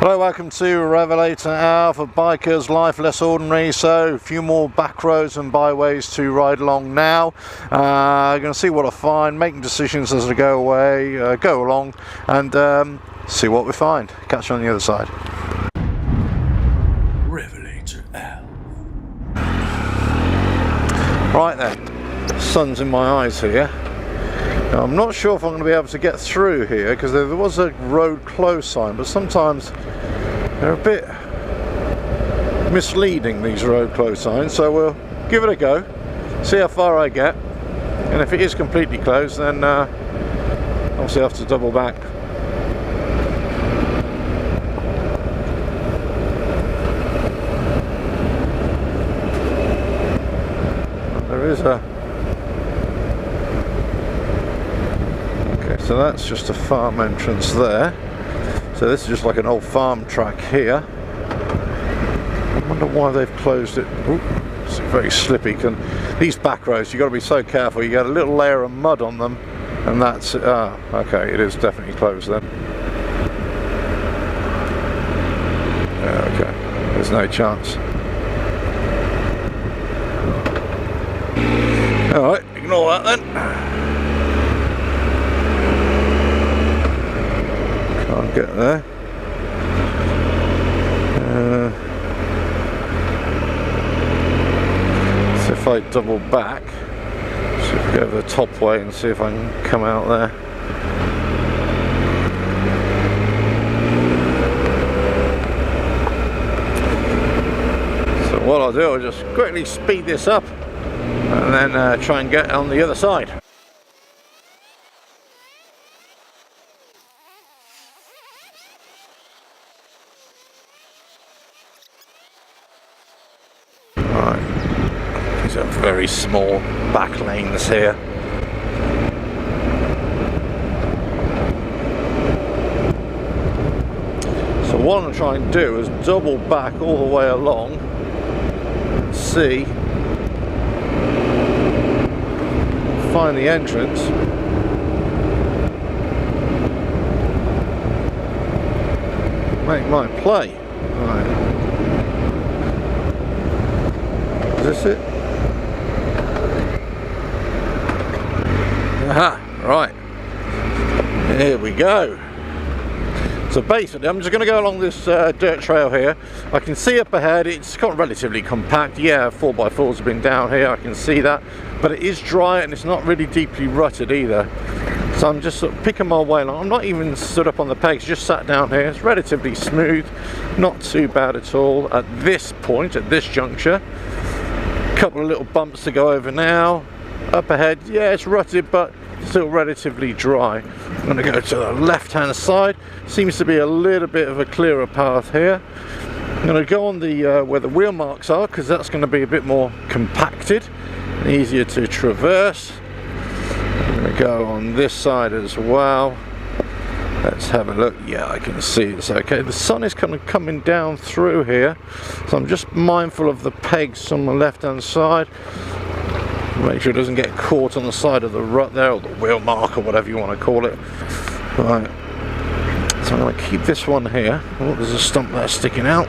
Hello, welcome to RevelatorAlf, a biker's life less ordinary. So a few more back roads and byways to ride along now. Going to see what I find, making decisions as I go along, and see what we find. Catch you on the other side. RevelatorAlf. Right then, sun's in my eyes here. Now, I'm not sure if I'm going to be able to get through here because there was a road close sign, but sometimes they're a bit misleading, these road close signs, so we'll give it a go, see how far I get, and if it is completely closed then obviously I have to double back. There is a... So that's just a farm entrance there. So this is just like an old farm track here. I wonder why they've closed it. Ooh, it's very slippy. These back roads, you've got to be so careful. You get a little layer of mud on them, and that's it. Ah, okay, it is definitely closed then. Yeah, okay, there's no chance. Alright, ignore that then. Can't get there. So if I double back, so if I go the top way and see if I can come out there. So what I'll do, I'll just quickly speed this up and then try and get on the other side. These are very small back lanes here. So what I'm going to try and do is double back all the way along and see, find the entrance. Make my play. Right. Is this it? Aha, right. Here we go. So basically I'm just going to go along this dirt trail here. I can see up ahead it's got relatively compact. Yeah, 4x4s have been down here, I can see that. But it is dry and it's not really deeply rutted either. So I'm just sort of picking my way along. I'm not even stood up on the pegs, just sat down here. It's relatively smooth, not too bad at all at this point, at this juncture. Couple of little bumps to go over now. Up ahead, yeah, it's rutted but still relatively dry. I'm going to go to the left hand side. Seems to be a little bit of a clearer path here. I'm going to go on the where the wheel marks are because that's going to be a bit more compacted and easier to traverse. I'm going to go on this side as well. Let's have a look. Yeah, I can see it's okay. The sun is kind of coming down through here, so I'm just mindful of the pegs on the left hand side. Make sure it doesn't get caught on the side of the rut there, or the wheel mark, or whatever you want to call it. Right. So I'm going to keep this one here. Oh, there's a stump there sticking out.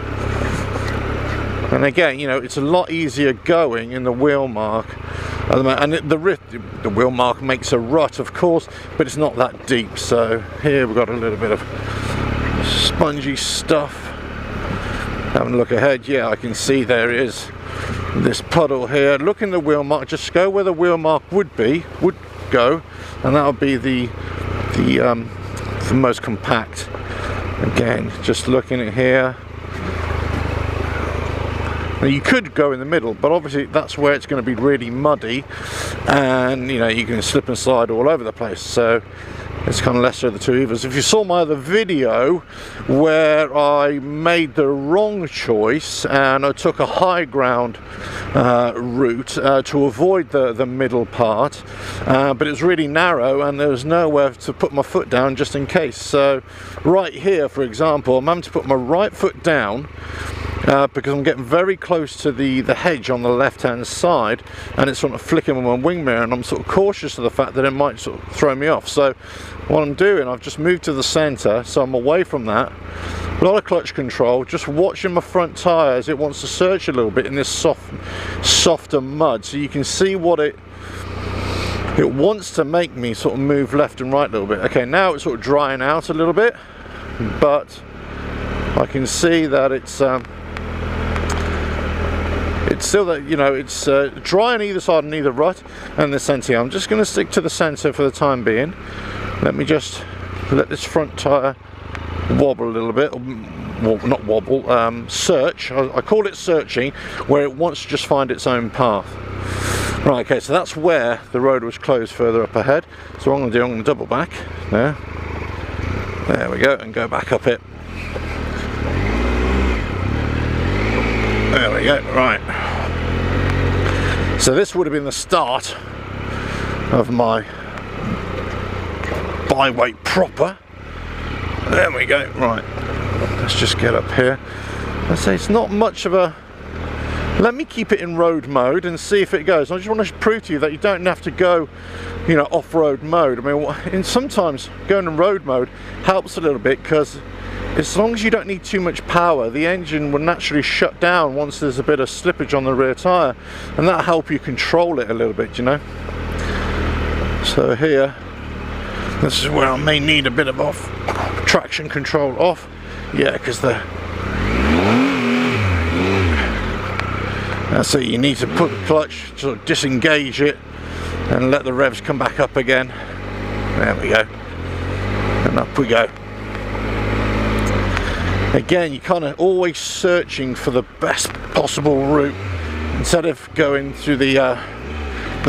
And again, you know, it's a lot easier going in the wheel mark. And the wheel mark makes a rut, of course, but it's not that deep. So here we've got a little bit of spongy stuff. Having a look ahead, yeah, I can see there is this puddle here. Look in the wheel mark, just go where the wheel mark would go, and that'll be the most compact. Again, just looking at here. Now you could go in the middle, but obviously that's where it's going to be really muddy, and you know you can slip and slide all over the place. So it's kind of lesser of the two evils. If you saw my other video where I made the wrong choice and I took a high ground route to avoid the middle part, but it was really narrow and there was nowhere to put my foot down just in case. So right here, for example, I'm having to put my right foot down because I'm getting very close to the hedge on the left hand side, and it's sort of flicking with my wing mirror, and I'm sort of cautious of the fact that it might sort of throw me off. So what I'm doing, I've just moved to the center so I'm away from that, a lot of clutch control, just watching my front tyre as it wants to search a little bit in this softer mud, so you can see what it wants to make me sort of move left and right a little bit. Okay, now it's sort of drying out a little bit, but I can see that it's still that, you know, it's dry on either side and either rut and the centre. I'm just going to stick to the centre for the time being. Let me just let this front tyre wobble a little bit, well, not wobble, search. I call it searching, where it wants to just find its own path. Right, okay, so that's where the road was closed further up ahead. So what I'm going to do, I'm going to double back there we go, and go back up it. There we go. Right, so this would have been the start of my byway proper. There we go. Right, let's just get up here. I say it's not much of a, let me keep it in road mode and see if it goes. I just want to prove to you that you don't have to go, you know, off-road mode. I mean, and sometimes going in road mode helps a little bit, because as long as you don't need too much power, the engine will naturally shut down once there's a bit of slippage on the rear tyre, and that'll help you control it a little bit, you know. So here, this is where I may need a bit of traction control off. Yeah, because so you need to put the clutch, sort of disengage it, and let the revs come back up again. There we go, and up we go. Again, you're kind of always searching for the best possible route. Instead of going through the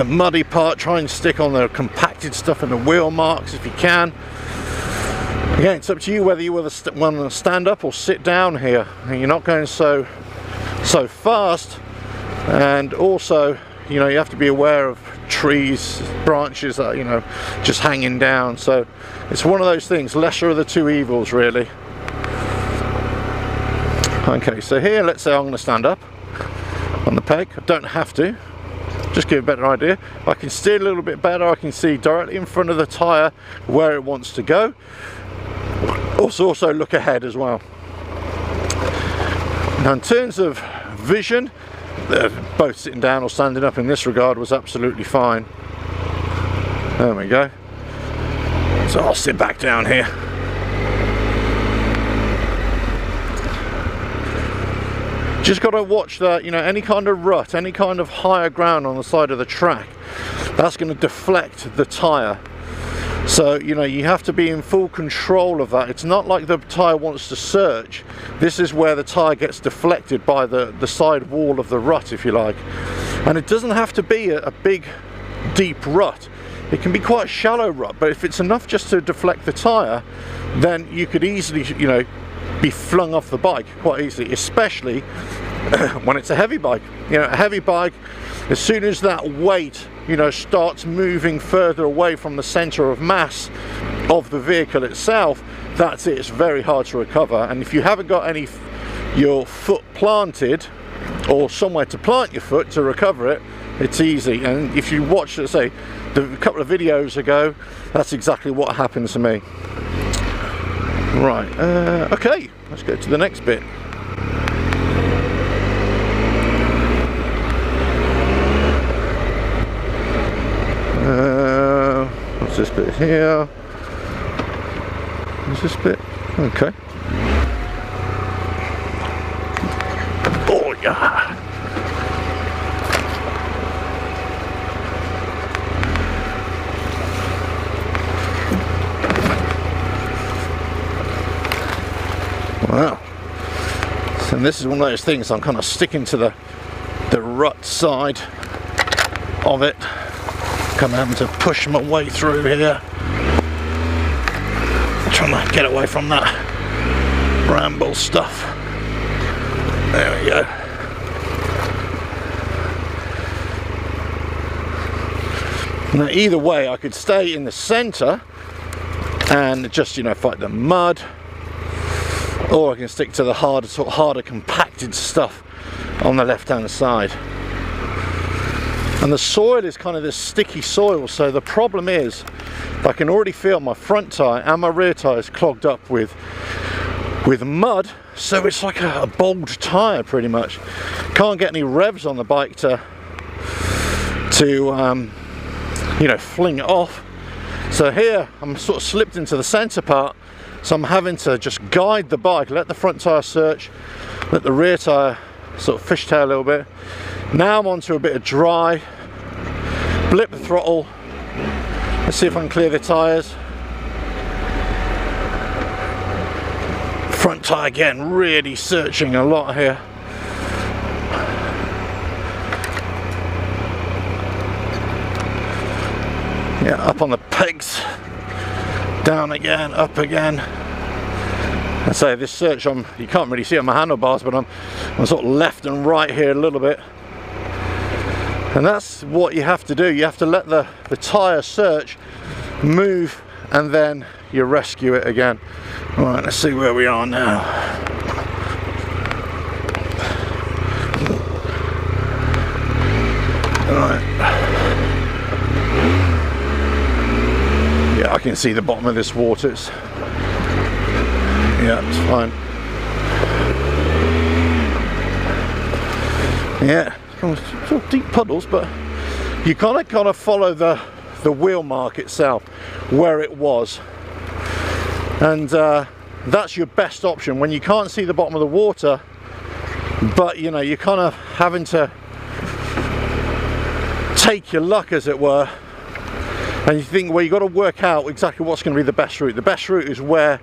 muddy part, try and stick on the compacted stuff and the wheel marks if you can. Again, it's up to you whether you want to stand up or sit down here. And you're not going so fast, and also, you know, you have to be aware of trees, branches that, you know, just hanging down. So it's one of those things, lesser of the two evils, really. Okay, so here, let's say I'm going to stand up on the peg. I don't have to, just give a better idea. I can steer a little bit better. I can see directly in front of the tyre where it wants to go. Also look ahead as well. Now, in terms of vision, both sitting down or standing up in this regard was absolutely fine. There we go. So I'll sit back down here. Just got to watch that, you know, any kind of rut, any kind of higher ground on the side of the track, that's going to deflect the tyre. So, you know, you have to be in full control of that. It's not like the tyre wants to search. This is where the tyre gets deflected by the side wall of the rut, if you like. And it doesn't have to be a big, deep rut. It can be quite a shallow rut, but if it's enough just to deflect the tyre, then you could easily, you know, be flung off the bike quite easily, especially when it's a heavy bike. You know, a heavy bike, as soon as that weight, you know, starts moving further away from the center of mass of the vehicle itself, that's it. It's very hard to recover. And if you haven't got your foot planted or somewhere to plant your foot to recover it, it's easy. And if you watch, let's say, a couple of videos ago, that's exactly what happened to me. Right, okay, let's go to the next bit. What's this bit here? What's this bit? Okay. Oh yeah. Wow. So this is one of those things, I'm kind of sticking to the rut side of it. Kind of having to push my way through here. Trying to get away from that bramble stuff. There we go. Now either way, I could stay in the centre and just, you know, fight the mud, or I can stick to the harder compacted stuff on the left hand side. And the soil is kind of this sticky soil, so the problem is I can already feel my front tyre and my rear tyre is clogged up with with mud, so it's like a bald tyre pretty much. Can't get any revs on the bike to you know, fling it off. So here I'm sort of slipped into the center part, so I'm having to just guide the bike, let the front tyre search, let the rear tyre sort of fishtail a little bit. Now I'm onto a bit of dry, blip the throttle, let's see if I can clear the tyres. Front tyre again, really searching a lot here. Yeah, up on the pegs, down again, up again. I say this search, you can't really see on my handlebars, but I'm sort of left and right here a little bit. And that's what you have to do. You have to let the tyre search, move, and then you rescue it again. Right, let's see where we are now. Right. Yeah, I can see the bottom of this water. Yeah, it's fine. Yeah, sort of deep puddles, but you kind of follow the wheel mark itself, where it was, and that's your best option when you can't see the bottom of the water, but you know, you're kind of having to take your luck, as it were. And you think, well, you've got to work out exactly what's going to be the best route. The best route is where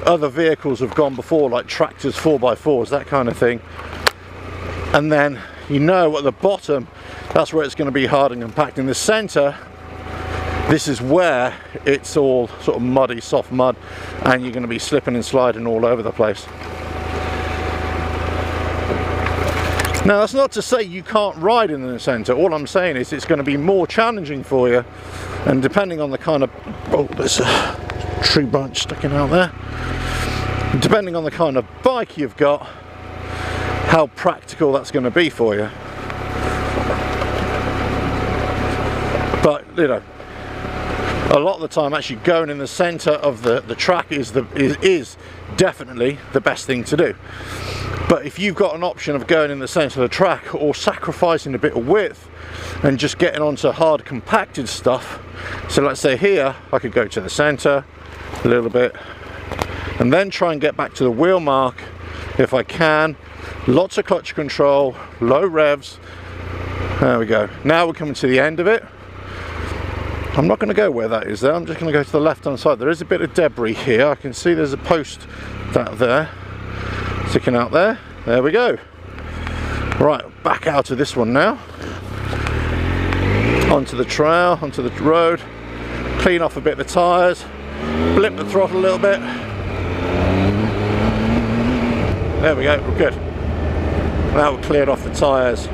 other vehicles have gone before, like tractors, 4x4s, that kind of thing. And then you know at the bottom, that's where it's going to be hard and compact. In the centre, this is where it's all sort of muddy, soft mud, and you're going to be slipping and sliding all over the place. Now, that's not to say you can't ride in the centre. All I'm saying is it's going to be more challenging for you, and depending on the kind of, oh, there's a tree branch sticking out there. Depending on the kind of bike you've got, how practical that's going to be for you. But you know, a lot of the time, actually going in the centre of the track is definitely the best thing to do. But if you've got an option of going in the centre of the track, or sacrificing a bit of width and just getting onto hard compacted stuff, so let's say here I could go to the centre a little bit and then try and get back to the wheel mark if I can. Lots of clutch control, low revs. There we go. Now we're coming to the end of it. I'm not going to go where that is there, I'm just going to go to the left hand side. There is a bit of debris here. I can see there's a post there sticking out there. There we go. Right, back out of this one now. Onto the trail, onto the road. Clean off a bit of the tyres. Blip the throttle a little bit. There we go, we're good. Now we've cleared off the tyres.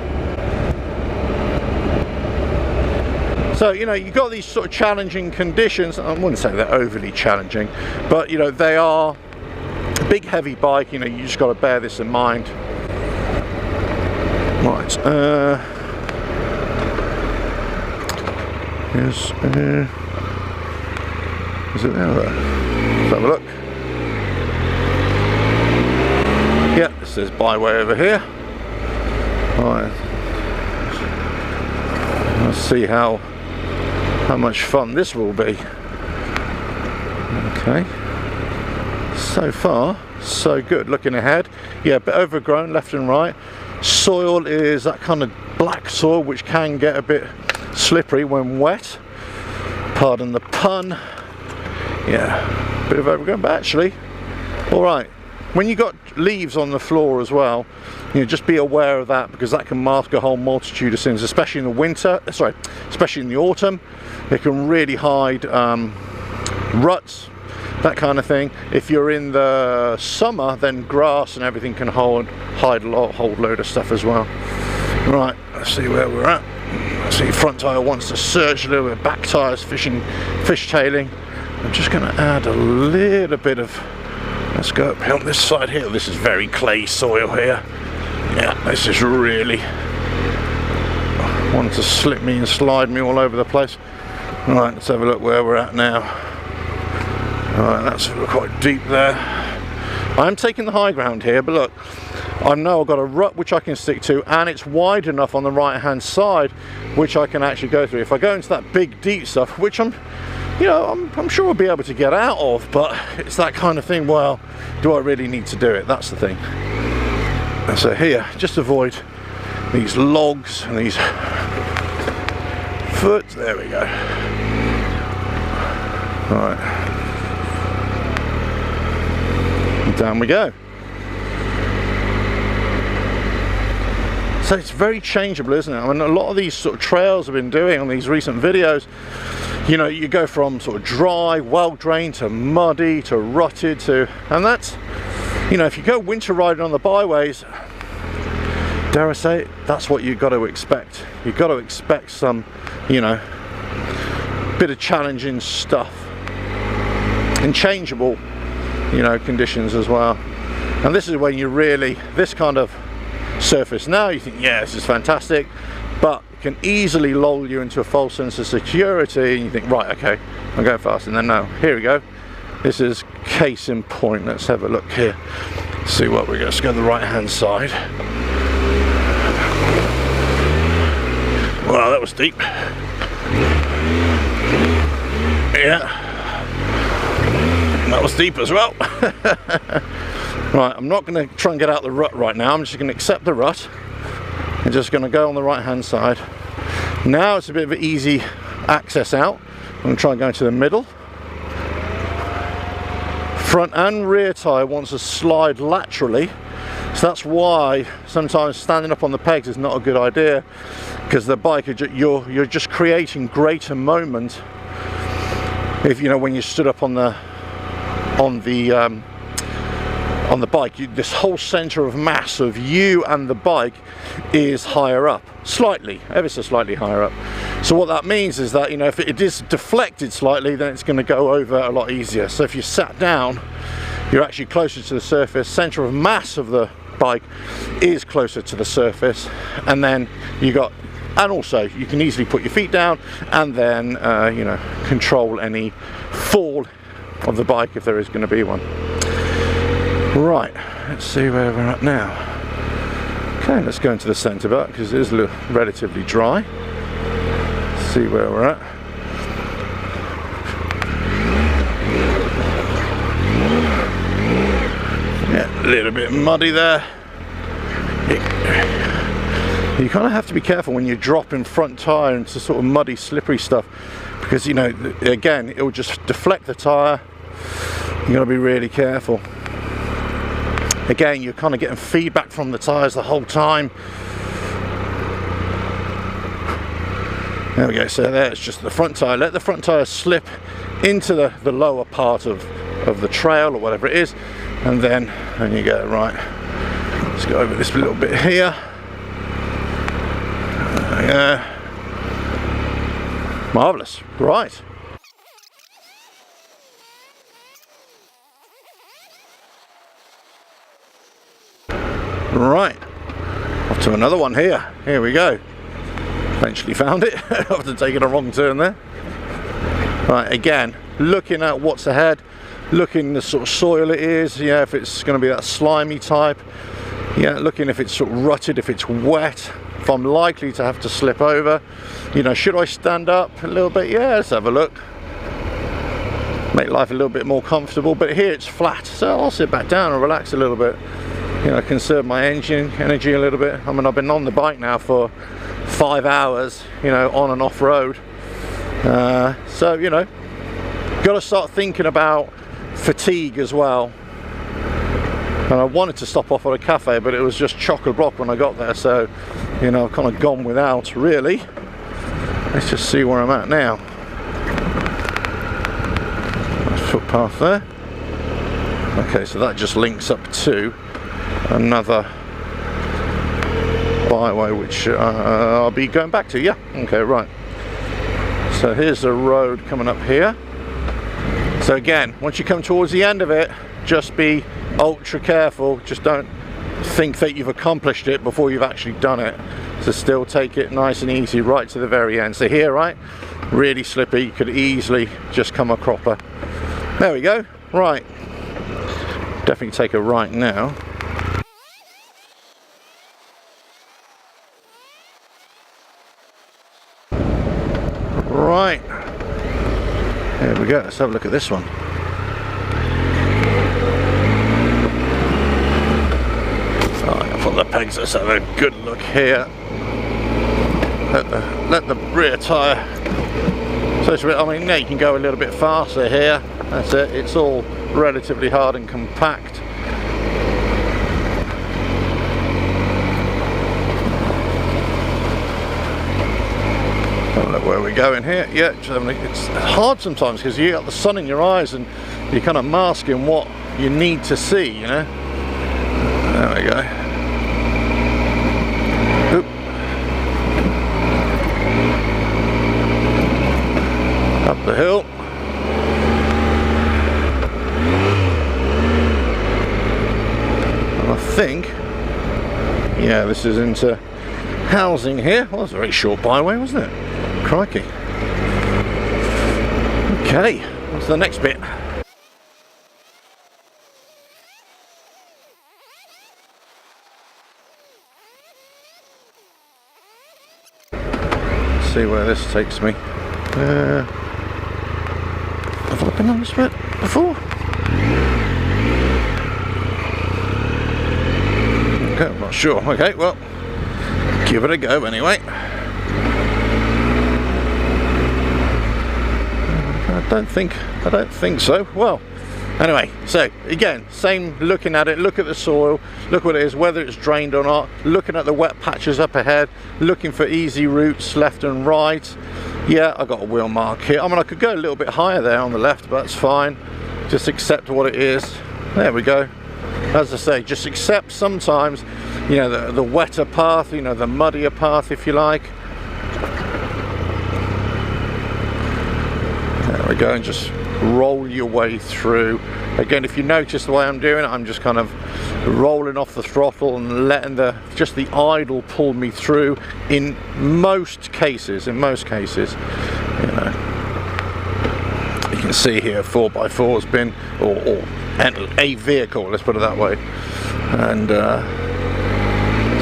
So, you know, you've got these sort of challenging conditions. I wouldn't say they're overly challenging, but you know, they are a big heavy bike. You know, you just got to bear this in mind. Right, is it there? Let's have a look. Yeah, this says Byway over here. Right, let's see how much fun this will be. Okay, so far so good. Looking ahead, yeah, a bit overgrown left and right. Soil is that kind of black soil which can get a bit slippery when wet, pardon the pun. Yeah, bit of overgrown, but actually alright. When you got leaves on the floor as well, you know, just be aware of that, because that can mask a whole multitude of sins, especially in the winter, especially in the autumn. It can really hide ruts, that kind of thing. If you're in the summer, then grass and everything can hide a whole load of stuff as well. Right, let's see where we're at. Let's see, front tyre wants to search a little bit, back tyres fishtailing. I'm just going to add a little bit of, let's go up on this side here. This is very clay soil here. Yeah, this is really wanting to slip me and slide me all over the place. Right, let's have a look where we're at now. Alright, that's quite deep there. I'm taking the high ground here, but look, I know I've got a rut which I can stick to, and it's wide enough on the right hand side which I can actually go through. If I go into that big deep stuff, which I'm sure I'll be able to get out of, but it's that kind of thing, well, do I really need to do it? That's the thing. And so here, just avoid these logs and these foot. There we go. Right, and down we go. So it's very changeable, isn't it? I mean, a lot of these sort of trails I've been doing on these recent videos, you know, you go from sort of dry, well drained, to muddy, to rutted, to, and that's, you know, if you go winter riding on the byways, dare I say it, that's what you've got to expect. You've got to expect some, you know, bit of challenging stuff and changeable, you know, conditions as well. And this is when you really, this kind of surface now, you think, yeah, this is fantastic, but it can easily lull you into a false sense of security, and you think, right, okay, I'm going fast, and then no, here we go. This is case in point. Let's have a look here, see what we're going to go the right hand side. Wow, that was deep. Yeah, that was deep as well. Right, I'm not going to try and get out the rut right now. I'm just going to accept the rut. I'm just going to go on the right hand side. Now it's a bit of an easy access out. I'm going to try and go into the middle. Front and rear tyre wants to slide laterally, so that's why sometimes standing up on the pegs is not a good idea, because the bike, you're just creating greater moment if, you know, when you stood up on the bike, this whole center of mass of you and the bike is higher up, slightly, ever so slightly higher up. So what that means is that, you know, if it is deflected slightly, then it's going to go over a lot easier. So if you sat down, you're actually closer to the surface. Center of mass of the bike is closer to the surface, and then and also you can easily put your feet down and then you know, control any fall of the bike if there is going to be one. Right, let's see where we're at now. Okay, let's go into the centre bit because it is relatively dry. Let's see where we're at. Yeah, a little bit muddy there. You kind of have to be careful when you're dropping front tyre into sort of muddy, slippery stuff, because, you know, again, it will just deflect the tyre. You've got to be really careful. Again, you're kind of getting feedback from the tyres the whole time. There we go, so there's just the front tyre. Let the front tyre slip into the lower part of the trail or whatever it is, and then you go, right, let's go over this little bit here. Marvellous, right. Right, off to another one here. Here we go. Eventually found it after taking a wrong turn there. Right, again, looking at what's ahead, looking the sort of soil it is, yeah, if it's going to be that slimy type, yeah, looking if it's sort of rutted, if it's wet, if I'm likely to have to slip over, you know, should I stand up a little bit? Yeah, let's have a look. Make life a little bit more comfortable, but here it's flat, so I'll sit back down and relax a little bit. You know, conserve my engine energy a little bit. I mean, I've been on the bike now for 5 hours, you know, on and off road. So, you know, got to start thinking about fatigue as well. And I wanted to stop off at a cafe, but it was just chock-a-block when I got there. So, you know, I've kind of gone without, really. Let's just see where I'm at now. Nice footpath there. Okay, so that just links up to another byway which I'll be going back to. Yeah, okay, right, so here's the road coming up here. So again, once you come towards the end of it, just be ultra careful. Just don't think that you've accomplished it before you've actually done it, so still take it nice and easy right to the very end. So here, right, really slippy, you could easily just come a cropper. There we go. Right, definitely take a right now. Right, here we go, let's have a look at this one. Alright, I'll put the pegs, let's have a good look here. Let the rear tyre, so it's, I mean, now you can go a little bit faster here, that's it, it's all relatively hard and compact. Look where we're going here. Yeah, it's hard sometimes because you got the sun in your eyes and you're kind of masking what you need to see, you know. There we go. Oop. Up the hill. And I think, yeah, this is into housing here. Well, that's a very short byway, wasn't it? Crikey. Okay, what's the next bit? Let's see where this takes me. Have I been on this bit before? Okay, I'm not sure. Okay, well, give it a go anyway. I don't think so. Well, anyway, so again, same looking at it, look at the soil, look what it is, whether it's drained or not, looking at the wet patches up ahead, looking for easy routes left and right. Yeah, I got a wheel mark here. I mean, I could go a little bit higher there on the left, but that's fine. Just accept what it is. There we go. As I say, just accept sometimes, you know, the wetter path, you know, the muddier path, if you like. There we go, and just roll your way through. Again, if you notice the way I'm doing it, I'm just kind of rolling off the throttle and letting just the idle pull me through in most cases, you know. You can see here 4x4 has been, or a vehicle, let's put it that way. And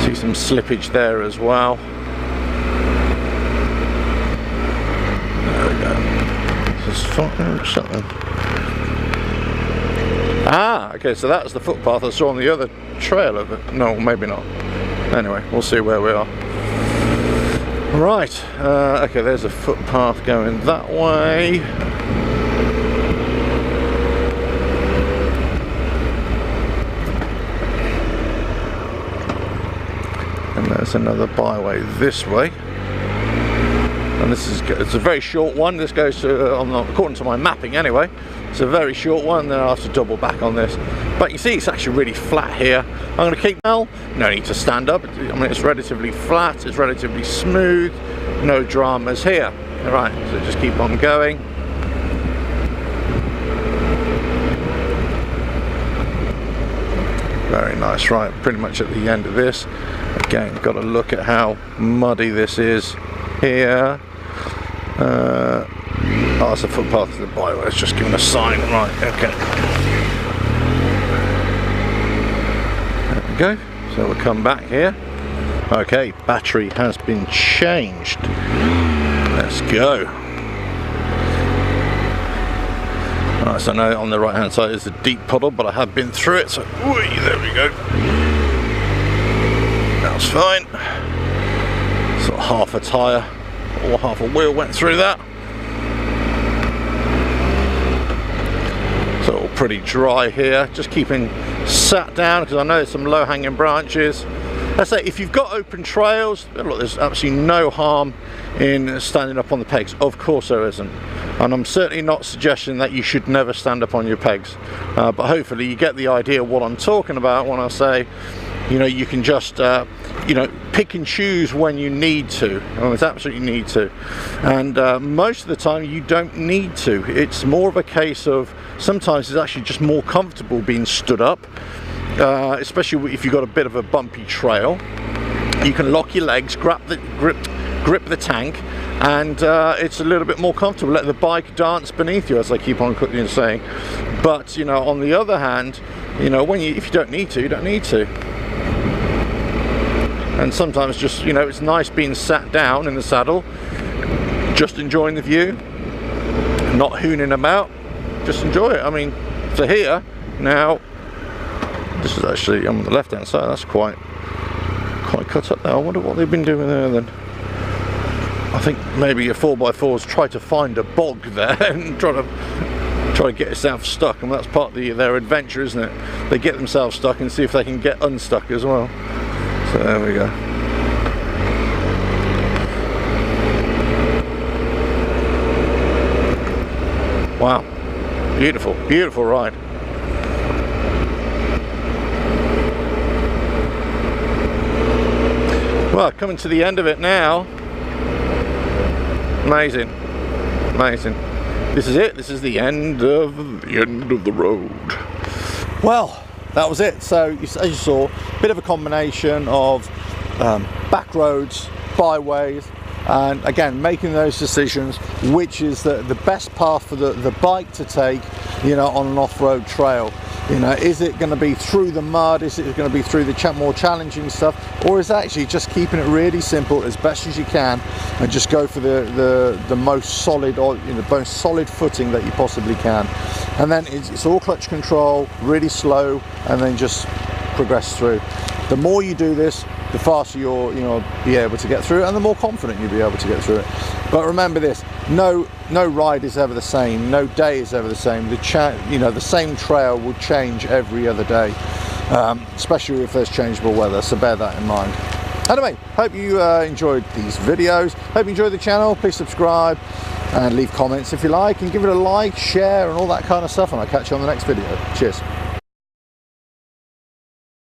see some slippage there as well. Something. Ah, okay, so that's the footpath I saw on the other trail of it. No, maybe not. Anyway, we'll see where we are. Right, okay, there's a footpath going that way. And there's another byway this way. And it's a very short one. This goes to, according to my mapping anyway, it's a very short one. Then I'll have to double back on this. But you see, it's actually really flat here. I'm going to keep now. No need to stand up. I mean, it's relatively flat. It's relatively smooth. No dramas here. All right, so just keep on going. Very nice. Right, pretty much at the end of this. Again, got to look at how muddy this is here. Oh, it's a footpath to the byway. It's just giving a sign. Right, okay. There we go. So we'll come back here. Okay, battery has been changed. Let's go. Alright, so now on the right hand side is a deep puddle, but I have been through it, so there we go. That's fine. Sort of half a tyre or half a wheel went through that. So all pretty dry here, just keeping sat down because I know there's some low hanging branches. I say, if you've got open trails, look, there's absolutely no harm in standing up on the pegs. Of course there isn't. And I'm certainly not suggesting that you should never stand up on your pegs. But hopefully you get the idea of what I'm talking about when I say, you know, you can just, you know, pick and choose when you need to. Well, it's absolutely need to. And most of the time you don't need to. It's more of a case of sometimes it's actually just more comfortable being stood up. Especially if you've got a bit of a bumpy trail. You can lock your legs, grip the tank, and it's a little bit more comfortable. Let the bike dance beneath you, as I keep on saying. But you know, on the other hand, You know, if you don't need to, you don't need to. And sometimes just, you know, it's nice being sat down in the saddle, just enjoying the view, not hooning about, just enjoy it. I mean, so here, now, this is actually, I'm on the left hand side, that's quite cut up there. I wonder what they've been doing there then. I think maybe a 4x4's tried to find a bog there and try to get itself stuck, and that's part of their adventure, isn't it? They get themselves stuck and see if they can get unstuck as well. So there we go. Wow, beautiful, beautiful ride. Well, coming to the end of it now. Amazing, amazing. This is it. This is the end of the road. Well, that was it. So as you saw, a bit of a combination of back roads, byways, and again making those decisions, which is the best path for the bike to take, you know, on an off-road trail. You know, is it going to be through the mud? Is it going to be through the more challenging stuff, or is it actually just keeping it really simple as best as you can, and just go for the most solid, or you know, most solid footing that you possibly can, and then it's all clutch control, really slow, and then just progress through. The more you do this, the faster you'll be able to get through it, and the more confident you'll be able to get through it. But remember this: no ride is ever the same, no day is ever the same. The same trail will change every other day, especially if there's changeable weather, so bear that in mind. Anyway, hope you enjoyed these videos. Hope you enjoyed the channel. Please subscribe and leave comments if you like, and give it a like, share, and all that kind of stuff, and I'll catch you on the next video. Cheers.